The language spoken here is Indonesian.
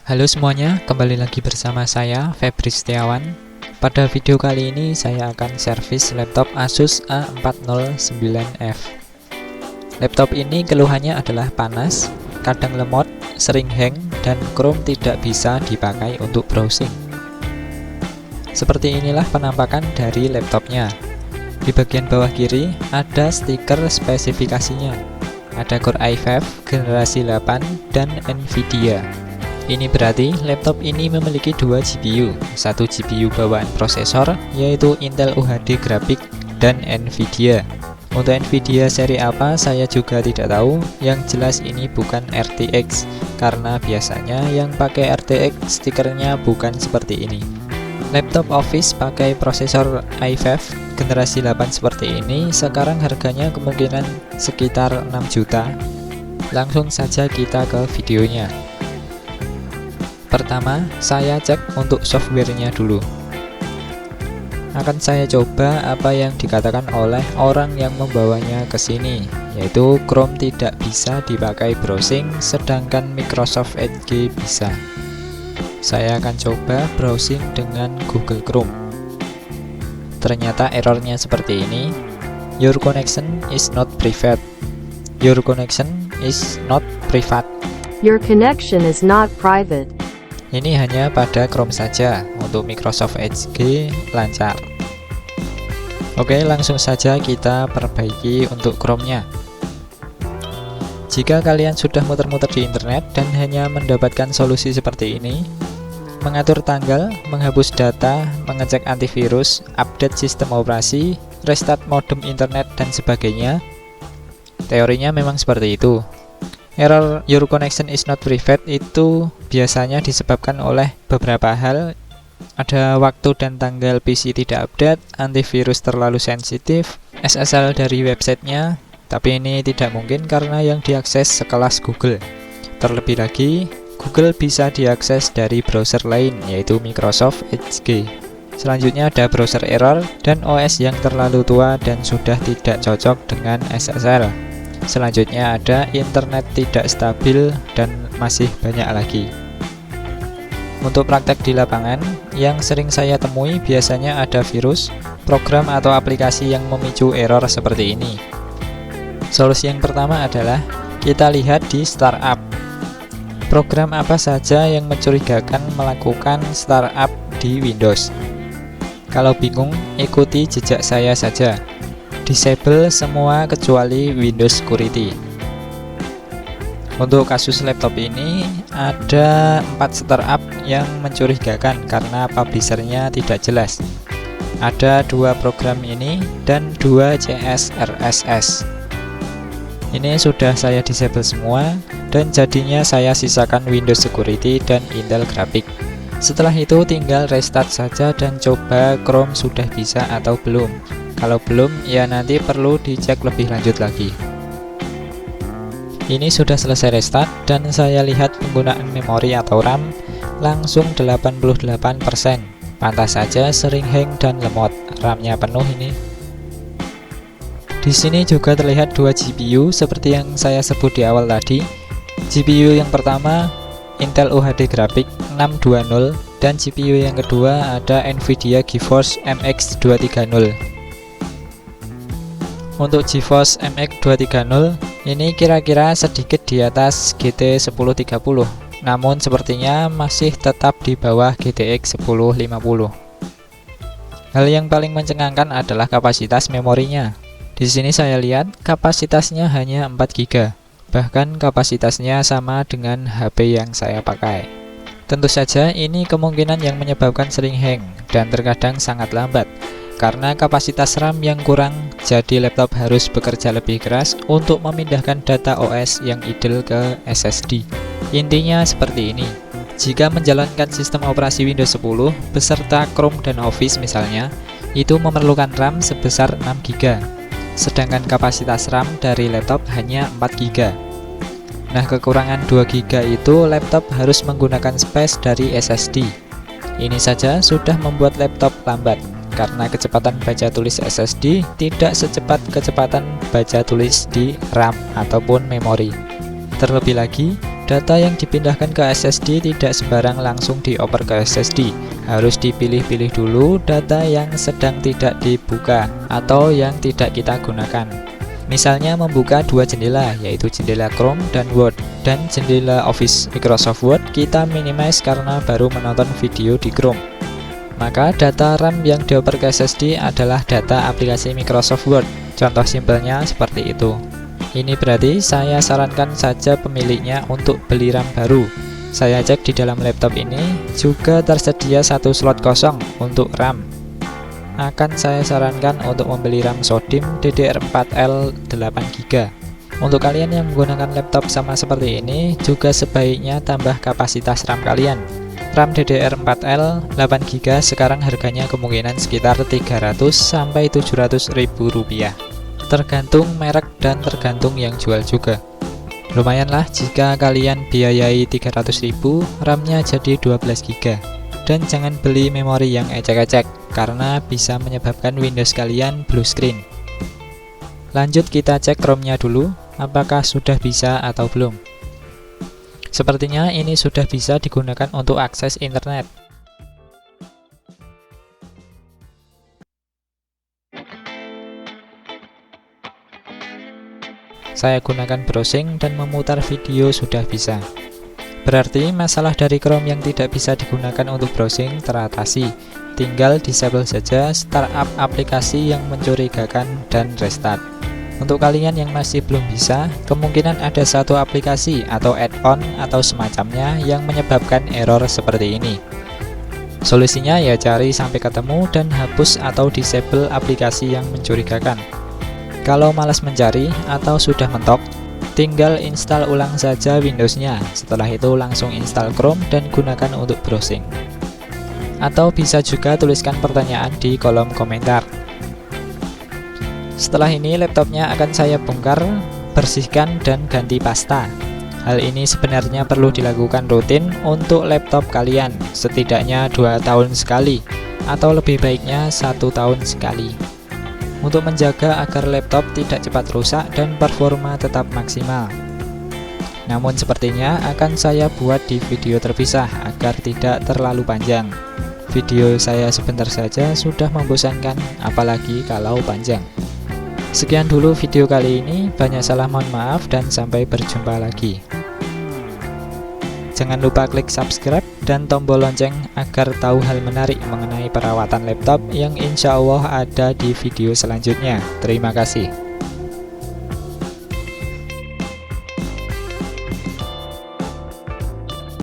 Halo semuanya, kembali lagi bersama saya, Febri Setiawan. Pada video kali ini saya akan servis laptop Asus A409F. Laptop ini keluhannya adalah panas, kadang lemot, sering hang, dan Chrome tidak bisa dipakai untuk browsing. Seperti inilah penampakan dari laptopnya. Di bagian bawah kiri ada stiker spesifikasinya. Ada Core i5 generasi 8 dan Nvidia. Ini berarti laptop ini memiliki 2 GPU, satu GPU bawaan prosesor yaitu Intel UHD Graphics dan Nvidia. Untuk Nvidia seri apa saya juga tidak tahu, yang jelas ini bukan RTX karena biasanya yang pakai RTX stikernya bukan seperti ini. Laptop Office pakai prosesor i5 generasi 8 seperti ini, sekarang harganya kemungkinan sekitar 6 juta. Langsung saja kita ke videonya. Pertama, saya cek untuk softwarenya dulu. Akan saya coba apa yang dikatakan oleh orang yang membawanya ke sini, yaitu Chrome tidak bisa dipakai browsing, sedangkan Microsoft Edge bisa. Saya akan coba browsing dengan Google Chrome. Ternyata errornya seperti ini. Your connection is not private. Your connection is not private. Your connection is not private. Ini hanya pada Chrome saja, untuk Microsoft Edge lancar. Oke, langsung saja kita perbaiki untuk Chrome-nya. Jika kalian sudah muter-muter di internet dan hanya mendapatkan solusi seperti ini, mengatur tanggal, menghapus data, mengecek antivirus, update sistem operasi, restart modem internet, dan sebagainya, teorinya memang seperti itu. Error your connection is not private itu biasanya disebabkan oleh beberapa hal. Ada waktu dan tanggal PC tidak update, antivirus terlalu sensitif, SSL dari websitenya, tapi ini tidak mungkin karena yang diakses sekelas Google. Terlebih lagi, Google bisa diakses dari browser lain, yaitu Microsoft Edge. Selanjutnya ada browser error dan OS yang terlalu tua dan sudah tidak cocok dengan SSL. Selanjutnya ada internet tidak stabil dan masih banyak lagi. Untuk praktek di lapangan, yang sering saya temui biasanya ada virus, program atau aplikasi yang memicu error seperti ini. Solusi yang pertama adalah kita lihat di startup. Program apa saja yang mencurigakan melakukan startup di Windows? Kalau bingung, ikuti jejak saya saja. Disable semua kecuali Windows Security. Untuk kasus laptop ini ada 4 startup yang mencurigakan karena publishernya tidak jelas. Ada 2 program ini dan 2 CSRSS. Ini sudah saya disable semua dan jadinya saya sisakan Windows Security dan Intel Graphics. Setelah itu tinggal restart saja dan coba Chrome sudah bisa atau belum. Kalau belum, ya nanti perlu dicek lebih lanjut lagi. Ini sudah selesai restart dan saya lihat penggunaan memori atau RAM langsung 88%. Pantas saja sering hang dan lemot. RAM-nya penuh ini. Di sini juga terlihat 2 GPU seperti yang saya sebut di awal tadi. GPU yang pertama Intel UHD Graphics 620 dan GPU yang kedua ada Nvidia GeForce MX 230. Untuk GeForce MX 230 ini kira-kira sedikit di atas GT 1030, namun sepertinya masih tetap di bawah GTX 1050. Hal yang paling mencengangkan adalah kapasitas memorinya. Di sini saya lihat kapasitasnya hanya 4 GB, bahkan kapasitasnya sama dengan HP yang saya pakai. Tentu saja ini kemungkinan yang menyebabkan sering hang dan terkadang sangat lambat. Karena kapasitas RAM yang kurang, jadi laptop harus bekerja lebih keras untuk memindahkan data OS yang idle ke SSD. Intinya seperti ini. Jika menjalankan sistem operasi Windows 10 beserta Chrome dan Office misalnya, itu memerlukan RAM sebesar 6 GB. Sedangkan kapasitas RAM dari laptop hanya 4 GB. Nah, kekurangan 2 GB itu laptop harus menggunakan space dari SSD. Ini saja sudah membuat laptop lambat. Karena kecepatan baca tulis SSD tidak secepat kecepatan baca tulis di RAM ataupun memori. Terlebih lagi, Data yang dipindahkan ke SSD tidak sembarang langsung dioper ke SSD. Harus dipilih-pilih dulu data yang sedang tidak dibuka atau yang tidak kita gunakan. Misalnya membuka dua jendela, yaitu jendela Chrome dan Word, dan jendela Office Microsoft Word kita minimize karena baru menonton video di Chrome. Maka data RAM yang dioper ke SSD adalah data aplikasi Microsoft Word. Contoh simpelnya seperti itu. Ini berarti saya sarankan saja pemiliknya untuk beli RAM baru. Saya cek di dalam laptop ini juga tersedia satu slot kosong untuk RAM. Akan saya sarankan untuk membeli RAM SODIMM DDR4L 8GB. Untuk kalian yang menggunakan laptop sama seperti ini, juga sebaiknya tambah kapasitas RAM kalian. RAM DDR4L 8GB sekarang harganya kemungkinan sekitar 300–700 ribu rupiah. Tergantung merek dan tergantung yang jual juga. Lumayanlah jika kalian biayai 300.000, RAM-nya jadi 12GB. Dan jangan beli memori yang ecek-ecek, karena bisa menyebabkan Windows kalian blue screen. Lanjut kita cek ROM-nya dulu, apakah sudah bisa atau belum. Sepertinya ini sudah bisa digunakan untuk akses internet. Saya gunakan browsing dan memutar video sudah bisa. Berarti masalah dari Chrome yang tidak bisa digunakan untuk browsing teratasi. Tinggal disable saja startup aplikasi yang mencurigakan dan restart. Untuk kalian yang masih belum bisa, kemungkinan ada satu aplikasi atau add-on atau semacamnya yang menyebabkan error seperti ini. Solusinya ya cari sampai ketemu dan hapus atau disable aplikasi yang mencurigakan. Kalau malas mencari atau sudah mentok, tinggal install ulang saja Windows-nya. Setelah itu langsung install Chrome dan gunakan untuk browsing. Atau bisa juga tuliskan pertanyaan di kolom komentar. Setelah ini laptopnya akan saya bongkar, bersihkan dan ganti pasta. Hal ini sebenarnya perlu dilakukan rutin untuk laptop kalian, setidaknya 2 tahun sekali, atau lebih baiknya 1 tahun sekali. Untuk menjaga agar laptop tidak cepat rusak dan performa tetap maksimal. Namun sepertinya akan saya buat di video terpisah agar tidak terlalu panjang. Video saya sebentar saja sudah membosankan, apalagi kalau panjang. Sekian dulu video kali ini, banyak salah mohon maaf dan sampai berjumpa lagi. Jangan lupa klik subscribe dan tombol lonceng agar tahu hal menarik mengenai perawatan laptop yang insya Allah ada di video selanjutnya. Terima kasih.